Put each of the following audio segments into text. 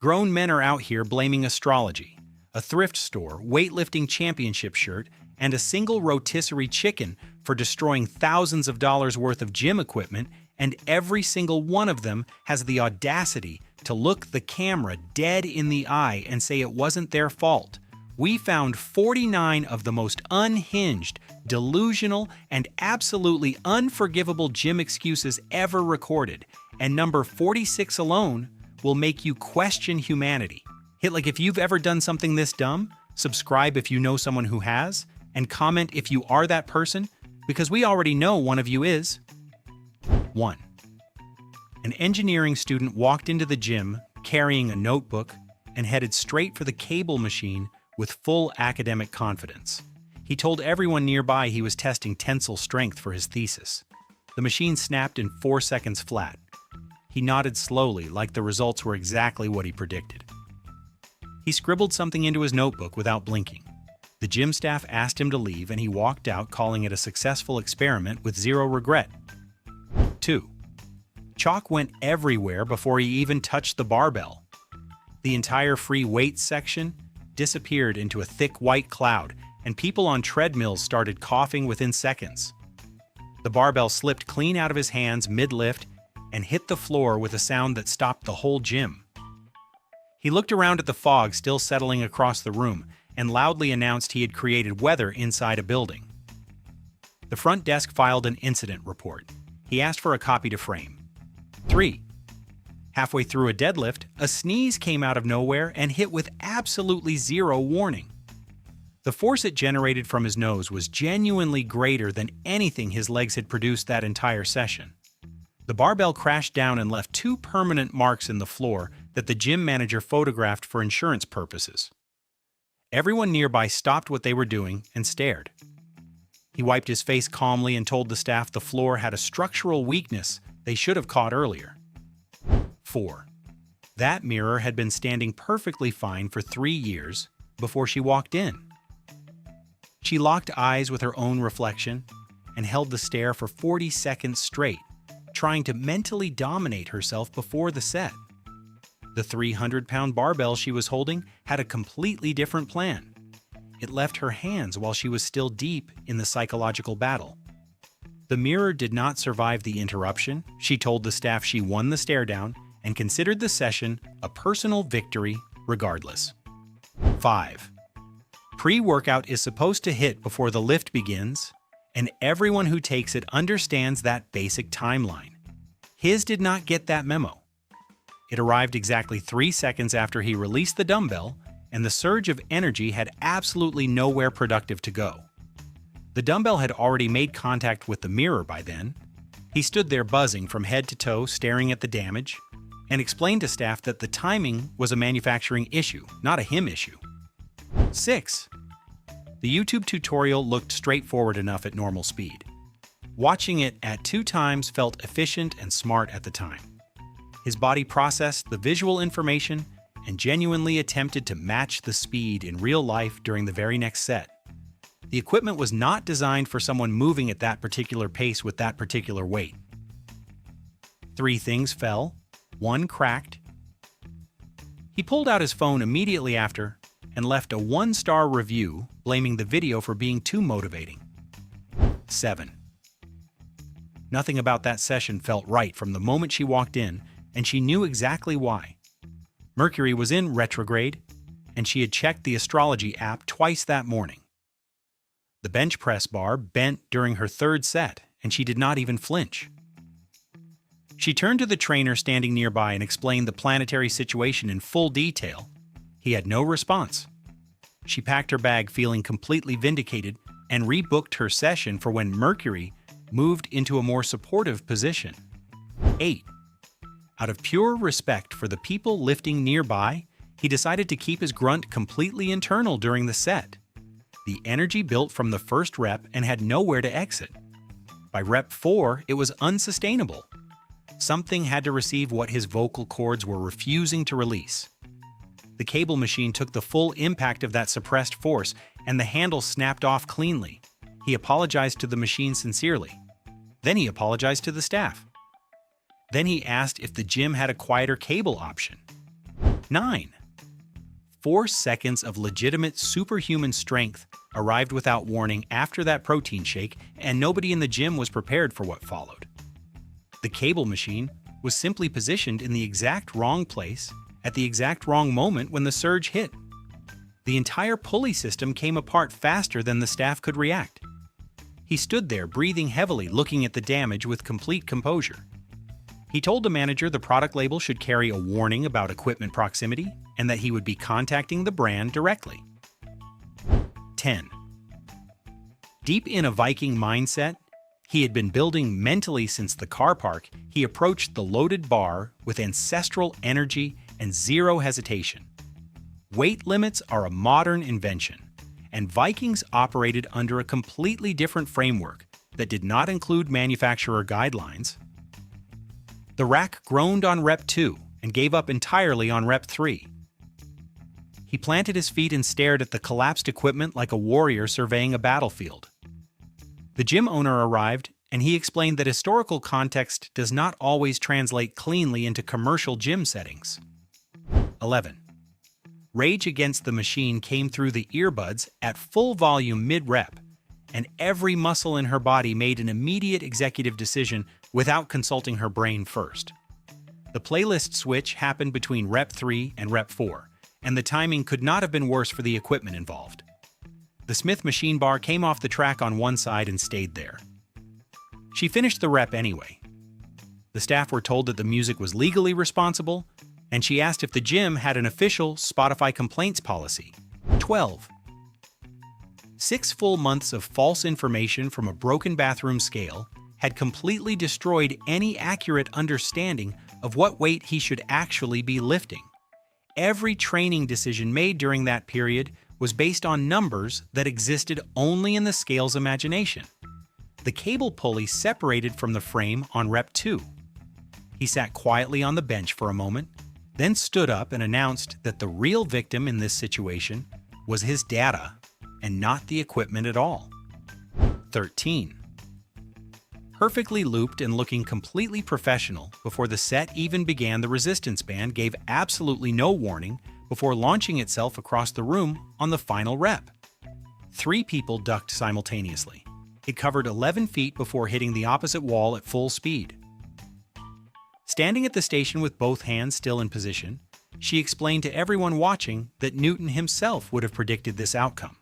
Grown men are out here blaming astrology, a thrift store, weightlifting championship shirt, and a single rotisserie chicken for destroying thousands of dollars worth of gym equipment, and every single one of them has the audacity to look the camera dead in the eye and say it wasn't their fault. We found 49 of the most unhinged, delusional, and absolutely unforgivable gym excuses ever recorded, and number 46 alone will make you question humanity. Hit like if you've ever done something this dumb, subscribe if you know someone who has, and comment if you are that person, because we already know one of you is. 1. An engineering student walked into the gym carrying a notebook and headed straight for the cable machine with full academic confidence. He told everyone nearby he was testing tensile strength for his thesis. The machine snapped in 4 seconds flat. He nodded slowly, like the results were exactly what he predicted. He scribbled something into his notebook without blinking. The gym staff asked him to leave, and he walked out, calling it a successful experiment with zero regret. 2. Chalk went everywhere before he even touched the barbell. The entire free weights section disappeared into a thick white cloud, and people on treadmills started coughing within seconds. The barbell slipped clean out of his hands mid-lift and hit the floor with a sound that stopped the whole gym. He looked around at the fog still settling across the room and loudly announced he had created weather inside a building. The front desk filed an incident report. He asked for a copy to frame. 3. Halfway through a deadlift, a sneeze came out of nowhere and hit with absolutely zero warning. The force it generated from his nose was genuinely greater than anything his legs had produced that entire session. The barbell crashed down and left 2 permanent marks in the floor that the gym manager photographed for insurance purposes. Everyone nearby stopped what they were doing and stared. He wiped his face calmly and told the staff the floor had a structural weakness they should have caught earlier. 4. That mirror had been standing perfectly fine for 3 years before she walked in. She locked eyes with her own reflection and held the stare for 40 seconds straight, trying to mentally dominate herself before the set. The 300-pound barbell she was holding had a completely different plan. It left her hands while she was still deep in the psychological battle. The mirror did not survive the interruption. She told the staff she won the stare down and considered the session a personal victory regardless. 5. Pre-workout is supposed to hit before the lift begins, and everyone who takes it understands that basic timeline. His did not get that memo. It arrived exactly 3 seconds after he released the dumbbell, and the surge of energy had absolutely nowhere productive to go. The dumbbell had already made contact with the mirror by then. He stood there buzzing from head to toe, staring at the damage, and explained to staff that the timing was a manufacturing issue, not a him issue. 6. The YouTube tutorial looked straightforward enough at normal speed. Watching it at 2 times felt efficient and smart at the time. His body processed the visual information and genuinely attempted to match the speed in real life during the very next set. The equipment was not designed for someone moving at that particular pace with that particular weight. 3 things fell, 1 cracked. He pulled out his phone immediately after and left a 1-star review blaming the video for being too motivating. 7. Nothing about that session felt right from the moment she walked in, and she knew exactly why. Mercury was in retrograde, and she had checked the astrology app twice that morning. The bench press bar bent during her 3rd set, and she did not even flinch. She turned to the trainer standing nearby and explained the planetary situation in full detail. He had no response. She packed her bag feeling completely vindicated and rebooked her session for when Mercury moved into a more supportive position. 8. Out of pure respect for the people lifting nearby, he decided to keep his grunt completely internal during the set. The energy built from the first rep and had nowhere to exit. By rep 4, it was unsustainable. Something had to receive what his vocal cords were refusing to release. The cable machine took the full impact of that suppressed force, and the handle snapped off cleanly. He apologized to the machine sincerely. Then he apologized to the staff. Then he asked if the gym had a quieter cable option. 9. 4 seconds of legitimate superhuman strength arrived without warning after that protein shake, and nobody in the gym was prepared for what followed. The cable machine was simply positioned in the exact wrong place at the exact wrong moment when the surge hit. The entire pulley system came apart faster than the staff could react. He stood there, breathing heavily, looking at the damage with complete composure. He told the manager the product label should carry a warning about equipment proximity and that he would be contacting the brand directly. 10. Deep in a Viking mindset he had been building mentally since the car park, he approached the loaded bar with ancestral energy and zero hesitation. Weight limits are a modern invention, and Vikings operated under a completely different framework that did not include manufacturer guidelines. The rack groaned on rep 2 and gave up entirely on rep 3. He planted his feet and stared at the collapsed equipment like a warrior surveying a battlefield. The gym owner arrived, and he explained that historical context does not always translate cleanly into commercial gym settings. 11. Rage against the machine came through the earbuds at full volume mid-rep, and every muscle in her body made an immediate executive decision without consulting her brain first. The playlist switch happened between rep 3 and rep 4, and the timing could not have been worse for the equipment involved. The Smith machine bar came off the track on one side and stayed there. She finished the rep anyway. The staff were told that the music was legally responsible, and she asked if the gym had an official Spotify complaints policy. 12. 6 full months of false information from a broken bathroom scale had completely destroyed any accurate understanding of what weight he should actually be lifting. Every training decision made during that period was based on numbers that existed only in the scale's imagination. The cable pulley separated from the frame on rep 2. He sat quietly on the bench for a moment, then stood up and announced that the real victim in this situation was his data and not the equipment at all. 13. Perfectly looped and looking completely professional before the set even began, the resistance band gave absolutely no warning before launching itself across the room on the final rep. 3 people ducked simultaneously. It covered 11 feet before hitting the opposite wall at full speed. Standing at the station with both hands still in position, she explained to everyone watching that Newton himself would have predicted this outcome.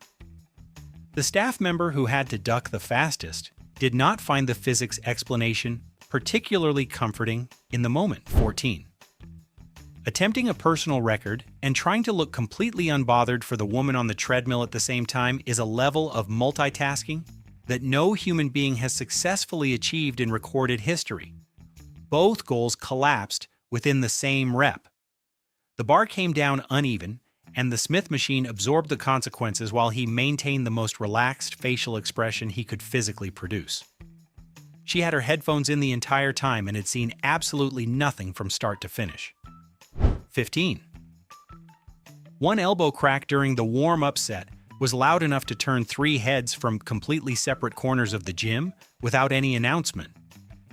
The staff member who had to duck the fastest did not find the physics explanation particularly comforting in the moment. 14. Attempting a personal record and trying to look completely unbothered for the woman on the treadmill at the same time is a level of multitasking that no human being has successfully achieved in recorded history. Both goals collapsed within the same rep. The bar came down uneven, and the Smith machine absorbed the consequences while he maintained the most relaxed facial expression he could physically produce. She had her headphones in the entire time and had seen absolutely nothing from start to finish. 15. One elbow crack during the warm-up set was loud enough to turn 3 heads from completely separate corners of the gym without any announcement.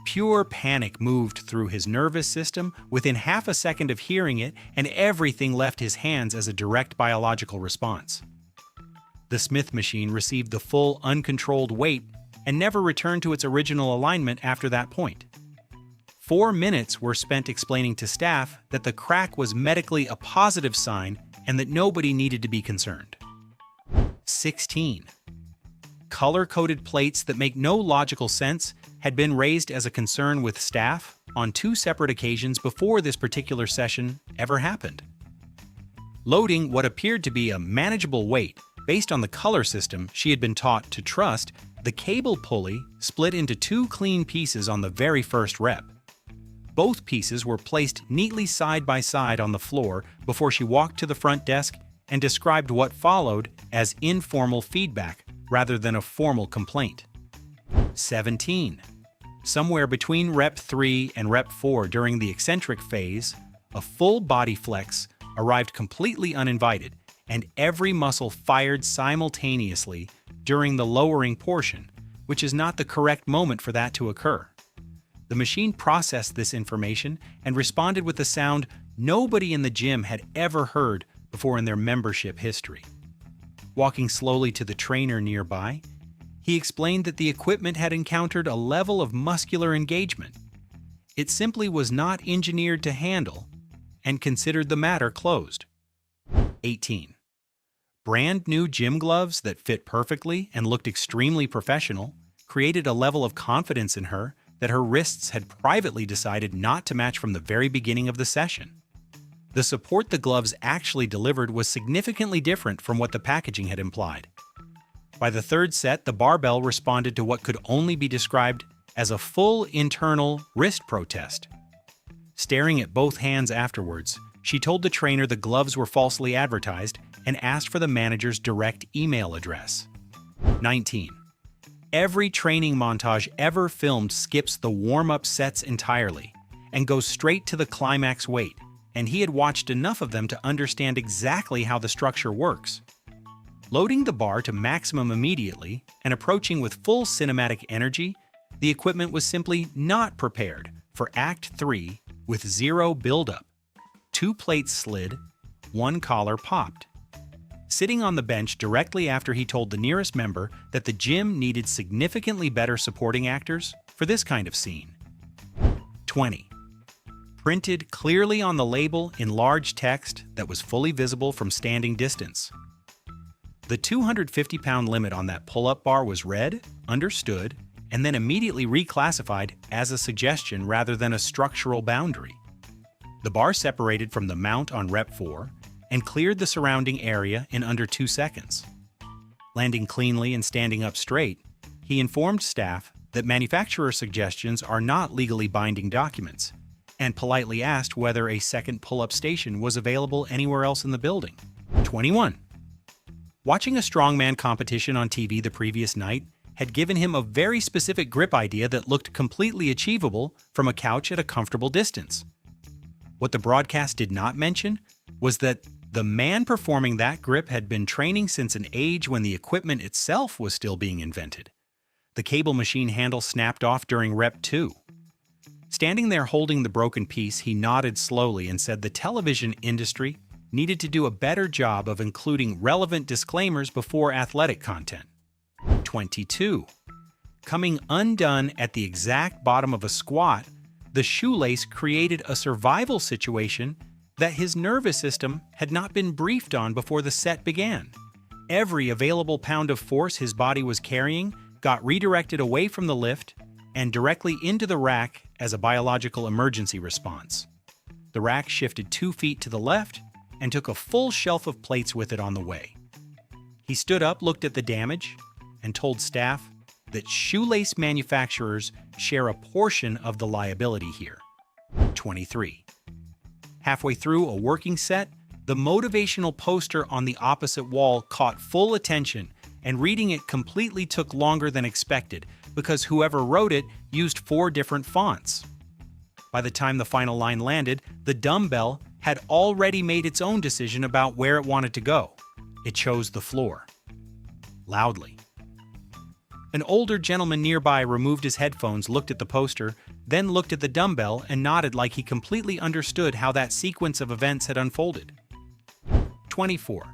Pure panic moved through his nervous system within half a second of hearing it, and everything left his hands as a direct biological response. The Smith machine received the full, uncontrolled weight and never returned to its original alignment after that point. 4 minutes were spent explaining to staff that the crack was medically a positive sign and that nobody needed to be concerned. 16. Color-coded plates that make no logical sense had been raised as a concern with staff on 2 separate occasions before this particular session ever happened. Loading what appeared to be a manageable weight based on the color system she had been taught to trust, the cable pulley split into 2 clean pieces on the very first rep. Both pieces were placed neatly side by side on the floor before she walked to the front desk and described what followed as informal feedback rather than a formal complaint. 17. Somewhere between rep 3 and rep 4 during the eccentric phase, a full body flex arrived completely uninvited, and every muscle fired simultaneously during the lowering portion, which is not the correct moment for that to occur. The machine processed this information and responded with the sound nobody in the gym had ever heard before in their membership history. Walking slowly to the trainer nearby, he explained that the equipment had encountered a level of muscular engagement. It simply was not engineered to handle, and considered the matter closed. 18. Brand new gym gloves that fit perfectly and looked extremely professional created a level of confidence in her that her wrists had privately decided not to match from the very beginning of the session. The support the gloves actually delivered was significantly different from what the packaging had implied. By the third set, the barbell responded to what could only be described as a full internal wrist protest. Staring at both hands afterwards, she told the trainer the gloves were falsely advertised and asked for the manager's direct email address. 19. Every training montage ever filmed skips the warm-up sets entirely and goes straight to the climax weight, and he had watched enough of them to understand exactly how the structure works. Loading the bar to maximum immediately and approaching with full cinematic energy, the equipment was simply not prepared for Act 3 with zero buildup. 2 plates slid, 1 collar popped. Sitting on the bench directly after he told the nearest member that the gym needed significantly better supporting actors for this kind of scene. 20. Printed clearly on the label in large text that was fully visible from standing distance. The 250-pound limit on that pull-up bar was read, understood, and then immediately reclassified as a suggestion rather than a structural boundary. The bar separated from the mount on Rep 4 and cleared the surrounding area in under 2 seconds. Landing cleanly and standing up straight, he informed staff that manufacturer suggestions are not legally binding documents, and politely asked whether a second pull-up station was available anywhere else in the building. 21. Watching a strongman competition on TV the previous night had given him a very specific grip idea that looked completely achievable from a couch at a comfortable distance. What the broadcast did not mention was that the man performing that grip had been training since an age when the equipment itself was still being invented. The cable machine handle snapped off during Rep 2. Standing there holding the broken piece, he nodded slowly and said the television industry needed to do a better job of including relevant disclaimers before athletic content. 22. Coming undone at the exact bottom of a squat, the shoelace created a survival situation that his nervous system had not been briefed on before the set began. Every available pound of force his body was carrying got redirected away from the lift and directly into the rack as a biological emergency response. The rack shifted 2 feet to the left and took a full shelf of plates with it on the way. He stood up, looked at the damage, and told staff that shoelace manufacturers share a portion of the liability here. 23. Halfway through a working set, the motivational poster on the opposite wall caught full attention, and reading it completely took longer than expected because whoever wrote it used 4 different fonts. By the time the final line landed, the dumbbell had already made its own decision about where it wanted to go. It chose the floor. Loudly. An older gentleman nearby removed his headphones, looked at the poster, then looked at the dumbbell and nodded like he completely understood how that sequence of events had unfolded. 24.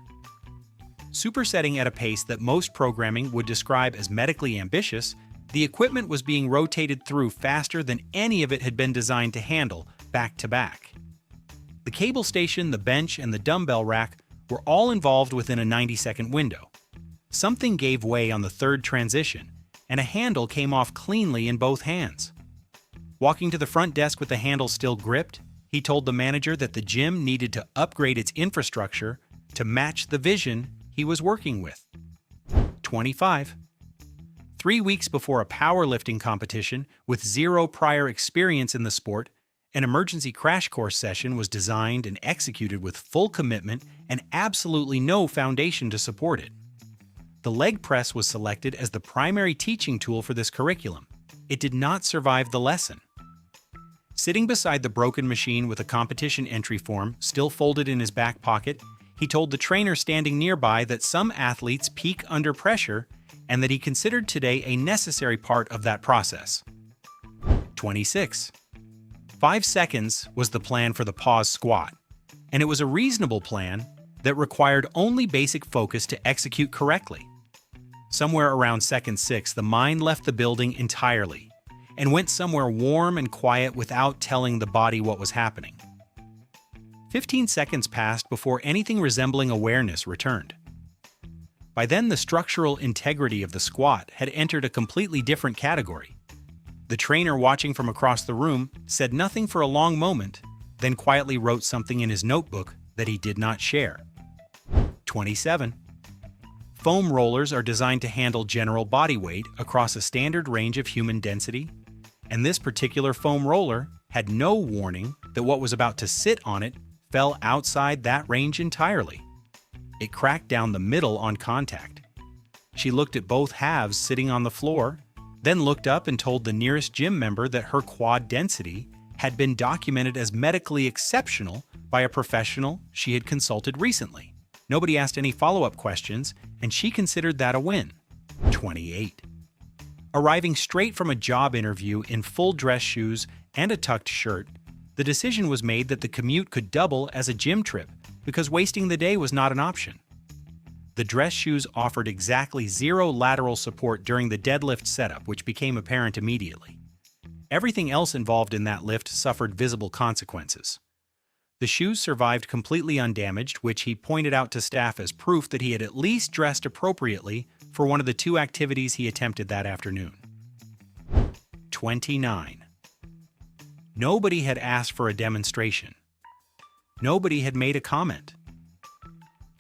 Supersetting at a pace that most programming would describe as medically ambitious, the equipment was being rotated through faster than any of it had been designed to handle, back to back. The cable station, the bench, and the dumbbell rack were all involved within a 90-second window. Something gave way on the third transition, and a handle came off cleanly in both hands. Walking to the front desk with the handle still gripped, he told the manager that the gym needed to upgrade its infrastructure to match the vision he was working with. 25. 3 weeks before a powerlifting competition with 0 prior experience in the sport, an emergency crash course session was designed and executed with full commitment and absolutely no foundation to support it. The leg press was selected as the primary teaching tool for this curriculum. It did not survive the lesson. Sitting beside the broken machine with a competition entry form still folded in his back pocket, he told the trainer standing nearby that some athletes peak under pressure and that he considered today a necessary part of that process. 26. 5 seconds was the plan for the pause squat, and it was a reasonable plan that required only basic focus to execute correctly. Somewhere around second 6, the mind left the building entirely and went somewhere warm and quiet without telling the body what was happening. 15 seconds passed before anything resembling awareness returned. By then, the structural integrity of the squat had entered a completely different category. The trainer, watching from across the room, said nothing for a long moment, then quietly wrote something in his notebook that he did not share. 27. Foam rollers are designed to handle general body weight across a standard range of human density, and this particular foam roller had no warning that what was about to sit on it fell outside that range entirely. It cracked down the middle on contact. She looked at both halves sitting on the floor, then looked up and told the nearest gym member that her quad density had been documented as medically exceptional by a professional she had consulted recently. Nobody asked any follow-up questions, and she considered that a win. 28. Arriving straight from a job interview in full dress shoes and a tucked shirt, the decision was made that the commute could double as a gym trip because wasting the day was not an option. The dress shoes offered exactly 0 lateral support during the deadlift setup, which became apparent immediately. Everything else involved in that lift suffered visible consequences. The shoes survived completely undamaged, which he pointed out to staff as proof that he had at least dressed appropriately for one of the 2 activities he attempted that afternoon. 29. Nobody had asked for a demonstration. Nobody had made a comment.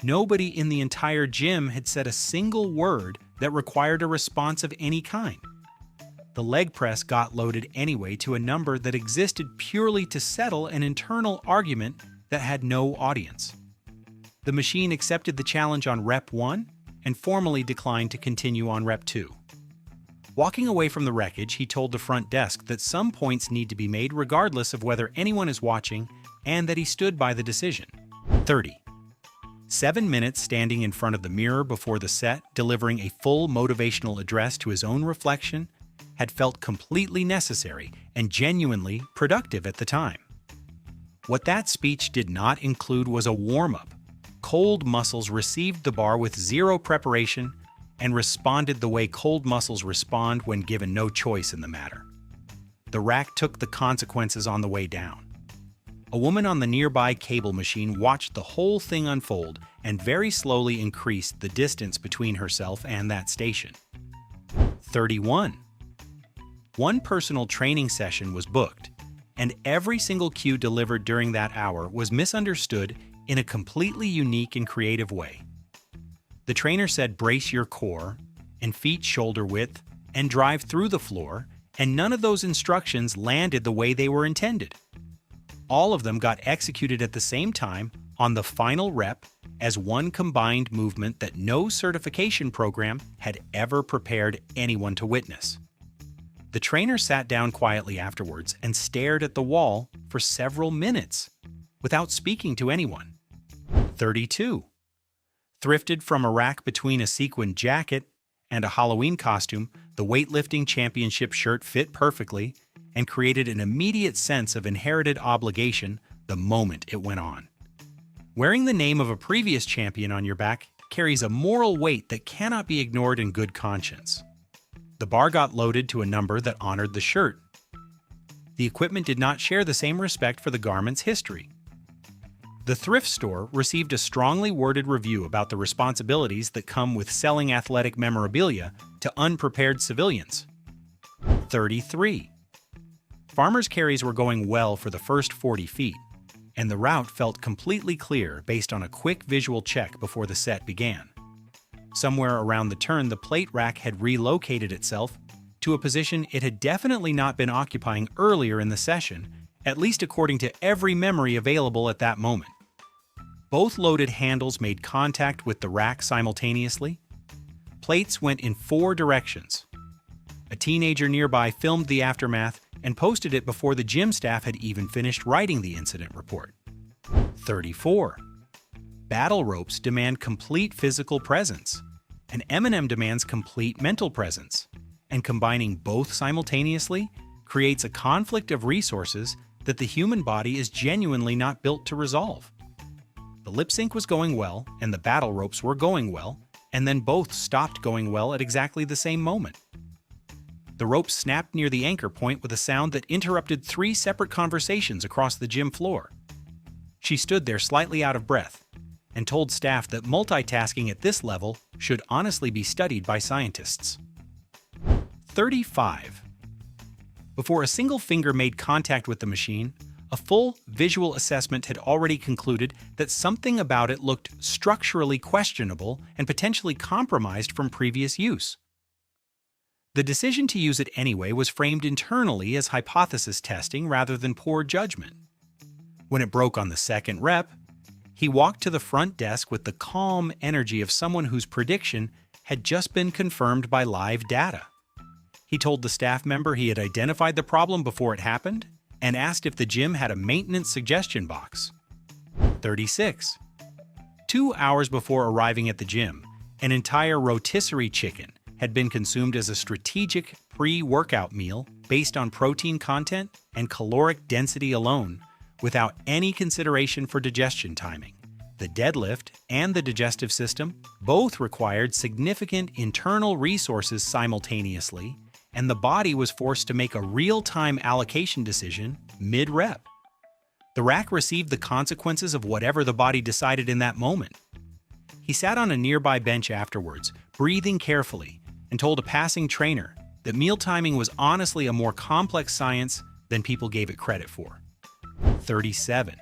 Nobody in the entire gym had said a single word that required a response of any kind. The leg press got loaded anyway to a number that existed purely to settle an internal argument that had no audience. The machine accepted the challenge on rep 1 and formally declined to continue on rep 2. Walking away from the wreckage, he told the front desk that some points need to be made regardless of whether anyone is watching, and that he stood by the decision. 30. 7 minutes standing in front of the mirror before the set, delivering a full motivational address to his own reflection, had felt completely necessary and genuinely productive at the time. What that speech did not include was a warm-up. Cold muscles received the bar with 0 preparation and responded the way cold muscles respond when given no choice in the matter. The rack took the consequences on the way down. A woman on the nearby cable machine watched the whole thing unfold and very slowly increased the distance between herself and that station. 31. One personal training session was booked, and every single cue delivered during that hour was misunderstood in a completely unique and creative way. The trainer said brace your core and feet shoulder width and drive through the floor, and none of those instructions landed the way they were intended. All of them got executed at the same time on the final rep as one combined movement that no certification program had ever prepared anyone to witness. The trainer sat down quietly afterwards and stared at the wall for several minutes without speaking to anyone. 32. Thrifted from a rack between a sequined jacket and a Halloween costume, the weightlifting championship shirt fit perfectly and created an immediate sense of inherited obligation the moment it went on. Wearing the name of a previous champion on your back carries a moral weight that cannot be ignored in good conscience. The bar got loaded to a number that honored the shirt. The equipment did not share the same respect for the garment's history. The thrift store received a strongly worded review about the responsibilities that come with selling athletic memorabilia to unprepared civilians. 33. Farmers' carries were going well for the first 40 feet, and the route felt completely clear based on a quick visual check before the set began. Somewhere around the turn, the plate rack had relocated itself to a position it had definitely not been occupying earlier in the session, at least according to every memory available at that moment. Both loaded handles made contact with the rack simultaneously. Plates went in 4 directions. A teenager nearby filmed the aftermath and posted it before the gym staff had even finished writing the incident report. 34. Battle ropes demand complete physical presence, and M&M demands complete mental presence, and combining both simultaneously creates a conflict of resources that the human body is genuinely not built to resolve. The lip sync was going well, and the battle ropes were going well, and then both stopped going well at exactly the same moment. The rope snapped near the anchor point with a sound that interrupted 3 separate conversations across the gym floor. She stood there slightly out of breath and told staff that multitasking at this level should honestly be studied by scientists. 35. Before a single finger made contact with the machine, a full visual assessment had already concluded that something about it looked structurally questionable and potentially compromised from previous use. The decision to use it anyway was framed internally as hypothesis testing rather than poor judgment. When it broke on the second rep, he walked to the front desk with the calm energy of someone whose prediction had just been confirmed by live data. He told the staff member he had identified the problem before it happened and asked if the gym had a maintenance suggestion box. 36. 2 hours before arriving at the gym, an entire rotisserie chicken had been consumed as a strategic pre-workout meal based on protein content and caloric density alone, without any consideration for digestion timing. The deadlift and the digestive system both required significant internal resources simultaneously, and the body was forced to make a real-time allocation decision mid-rep. The rack received the consequences of whatever the body decided in that moment. He sat on a nearby bench afterwards, breathing carefully, and told a passing trainer that meal timing was honestly a more complex science than people gave it credit for. 37.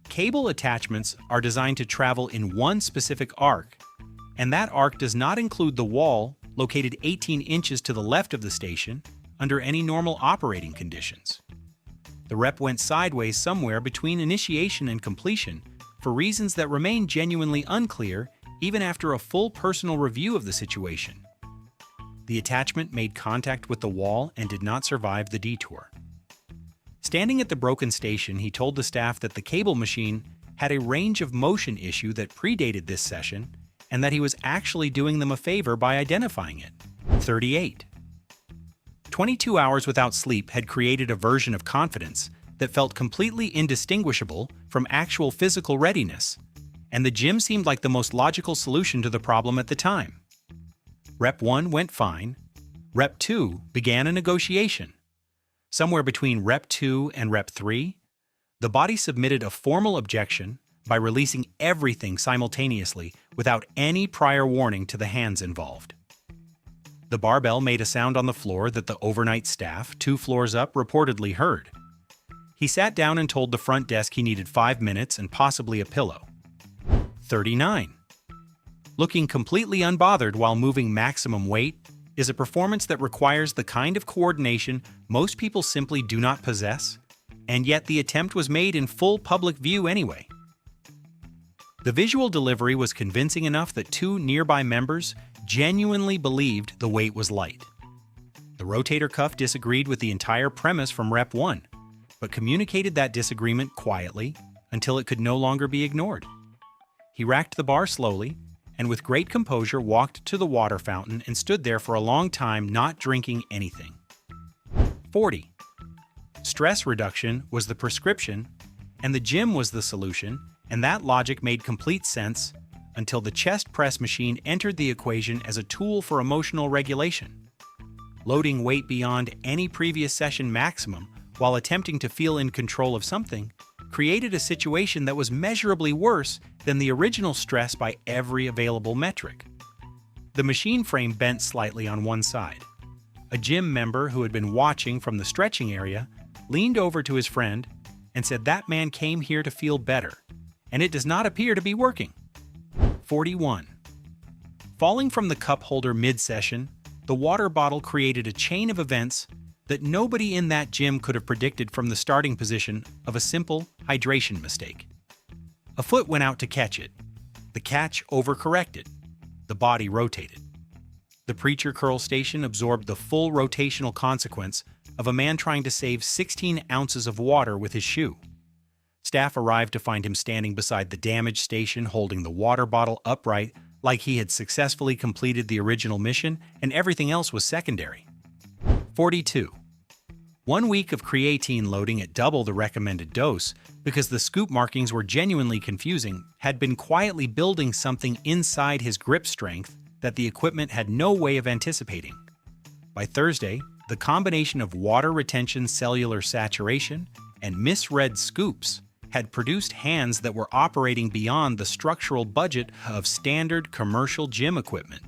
Cable attachments are designed to travel in one specific arc, and that arc does not include the wall located 18 inches to the left of the station under any normal operating conditions. The rep went sideways somewhere between initiation and completion for reasons that remain genuinely unclear even after a full personal review of the situation. The attachment made contact with the wall and did not survive the detour. Standing at the broken station, he told the staff that the cable machine had a range of motion issue that predated this session and that he was actually doing them a favor by identifying it. 38. 22 hours without sleep had created a version of confidence that felt completely indistinguishable from actual physical readiness, and the gym seemed like the most logical solution to the problem at the time. Rep 1 went fine. Rep 2 began a negotiation. Somewhere between Rep 2 and Rep 3, the body submitted a formal objection by releasing everything simultaneously without any prior warning to the hands involved. The barbell made a sound on the floor that the overnight staff, 2 floors up, reportedly heard. He sat down and told the front desk he needed 5 minutes and possibly a pillow. 39. Looking completely unbothered while moving maximum weight is a performance that requires the kind of coordination most people simply do not possess, and yet the attempt was made in full public view anyway. The visual delivery was convincing enough that 2 nearby members genuinely believed the weight was light. The rotator cuff disagreed with the entire premise from Rep 1, but communicated that disagreement quietly until it could no longer be ignored. He racked the bar slowly, and with great composure walked to the water fountain and stood there for a long time not drinking anything. 40. Stress reduction was the prescription, and the gym was the solution, and that logic made complete sense until the chest press machine entered the equation as a tool for emotional regulation. Loading weight beyond any previous session maximum while attempting to feel in control of something created a situation that was measurably worse than the original stress by every available metric. The machine frame bent slightly on one side. A gym member who had been watching from the stretching area leaned over to his friend and said that man came here to feel better, and it does not appear to be working. 41. Falling from the cup holder mid-session, the water bottle created a chain of events that nobody in that gym could have predicted from the starting position of a simple hydration mistake. A foot went out to catch it. The catch overcorrected. The body rotated. The preacher curl station absorbed the full rotational consequence of a man trying to save 16 ounces of water with his shoe. Staff arrived to find him standing beside the damaged station holding the water bottle upright like he had successfully completed the original mission and everything else was secondary. 42. 1 week of creatine loading at double the recommended dose, because the scoop markings were genuinely confusing, had been quietly building something inside his grip strength that the equipment had no way of anticipating. By Thursday, the combination of water retention, cellular saturation, and misread scoops had produced hands that were operating beyond the structural budget of standard commercial gym equipment.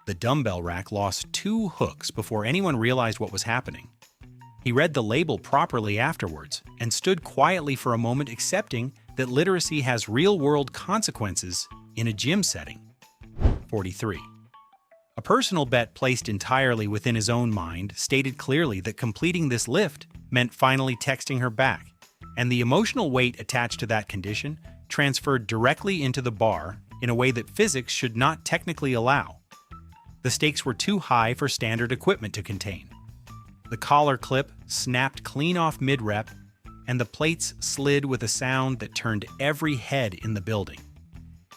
The dumbbell rack lost 2 hooks before anyone realized what was happening. He read the label properly afterwards and stood quietly for a moment, accepting that literacy has real-world consequences in a gym setting. 43. A personal bet placed entirely within his own mind stated clearly that completing this lift meant finally texting her back, and the emotional weight attached to that condition transferred directly into the bar in a way that physics should not technically allow. The stakes were too high for standard equipment to contain. The collar clip snapped clean off mid-rep, and the plates slid with a sound that turned every head in the building.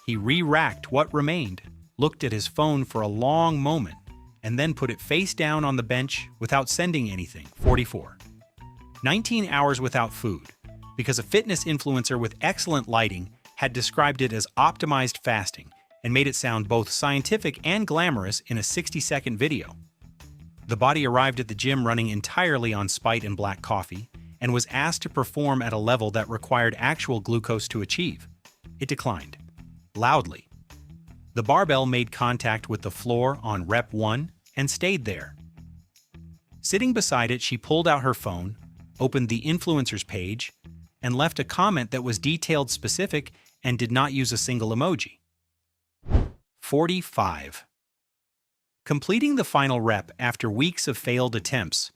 He re-racked what remained, looked at his phone for a long moment, and then put it face down on the bench without sending anything. 44. 19 hours without food, because a fitness influencer with excellent lighting had described it as optimized fasting and made it sound both scientific and glamorous in a 60-second video. The body arrived at the gym running entirely on Spite and black coffee and was asked to perform at a level that required actual glucose to achieve. It declined. Loudly. The barbell made contact with the floor on rep 1 and stayed there. Sitting beside it, she pulled out her phone, opened the influencer's page, and left a comment that was detailed, specific, and did not use a single emoji. 45. Completing the final rep after weeks of failed attempts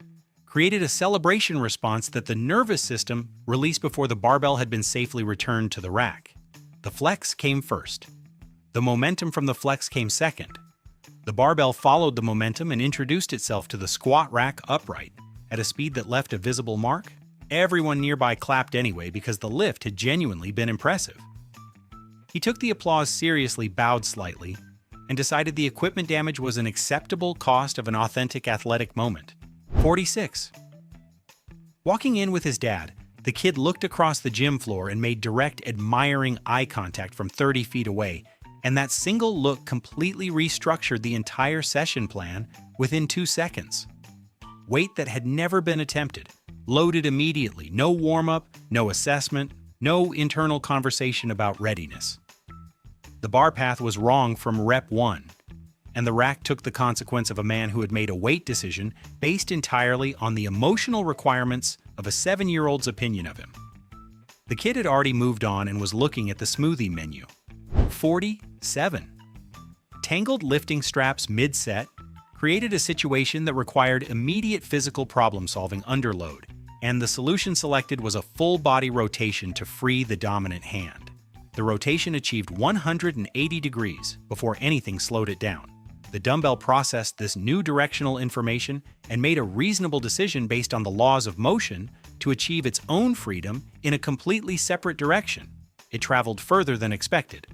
created a celebration response that the nervous system released before the barbell had been safely returned to the rack. The flex came first. The momentum from the flex came second. The barbell followed the momentum and introduced itself to the squat rack upright at a speed that left a visible mark. Everyone nearby clapped anyway because the lift had genuinely been impressive. He took the applause seriously, bowed slightly, and decided the equipment damage was an acceptable cost of an authentic athletic moment. 46. Walking in with his dad, the kid looked across the gym floor and made direct, admiring eye contact from 30 feet away, and that single look completely restructured the entire session plan within 2 seconds. Weight that had never been attempted, loaded immediately, no warm-up, no assessment, no internal conversation about readiness. The bar path was wrong from rep 1, and the rack took the consequence of a man who had made a weight decision based entirely on the emotional requirements of a 7-year-old's opinion of him. The kid had already moved on and was looking at the smoothie menu. 47. Tangled lifting straps mid-set created a situation that required immediate physical problem-solving under load, and the solution selected was a full-body rotation to free the dominant hand. The rotation achieved 180 degrees before anything slowed it down. The dumbbell processed this new directional information and made a reasonable decision based on the laws of motion to achieve its own freedom in a completely separate direction. It traveled further than expected.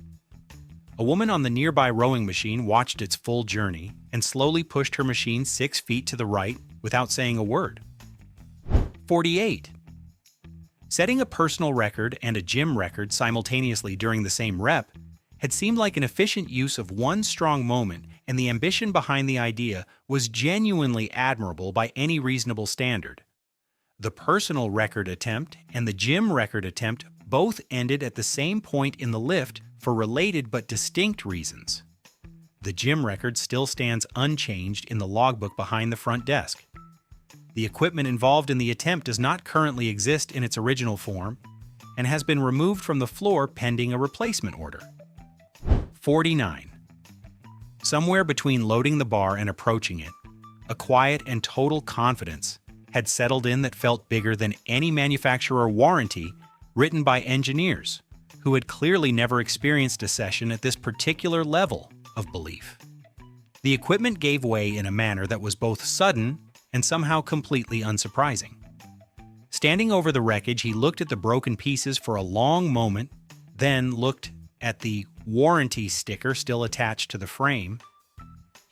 A woman on the nearby rowing machine watched its full journey and slowly pushed her machine 6 feet to the right without saying a word. 48. Setting a personal record and a gym record simultaneously during the same rep had seemed like an efficient use of one strong moment, and the ambition behind the idea was genuinely admirable by any reasonable standard. The personal record attempt and the gym record attempt both ended at the same point in the lift for related but distinct reasons. The gym record still stands unchanged in the logbook behind the front desk. The equipment involved in the attempt does not currently exist in its original form and has been removed from the floor pending a replacement order. 49. Somewhere between loading the bar and approaching it, a quiet and total confidence had settled in that felt bigger than any manufacturer warranty written by engineers who had clearly never experienced a session at this particular level of belief. The equipment gave way in a manner that was both sudden and somehow completely unsurprising. Standing over the wreckage, he looked at the broken pieces for a long moment, then looked at the warranty sticker still attached to the frame.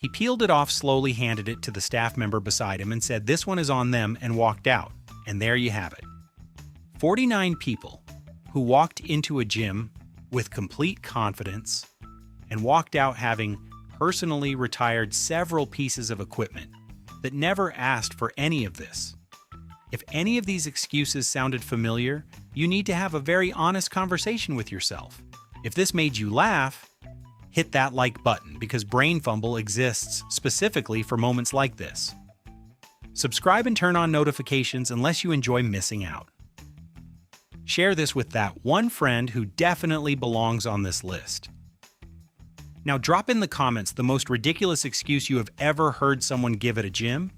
He peeled it off slowly, handed it to the staff member beside him, and said, "This one is on them," and walked out. And there you have it. 49 people who walked into a gym with complete confidence and walked out having personally retired several pieces of equipment that never asked for any of this. If any of these excuses sounded familiar, you need to have a very honest conversation with yourself. If this made you laugh, hit that like button because BrainFumble exists specifically for moments like this. Subscribe and turn on notifications unless you enjoy missing out. Share this with that one friend who definitely belongs on this list. Now drop in the comments the most ridiculous excuse you have ever heard someone give at a gym,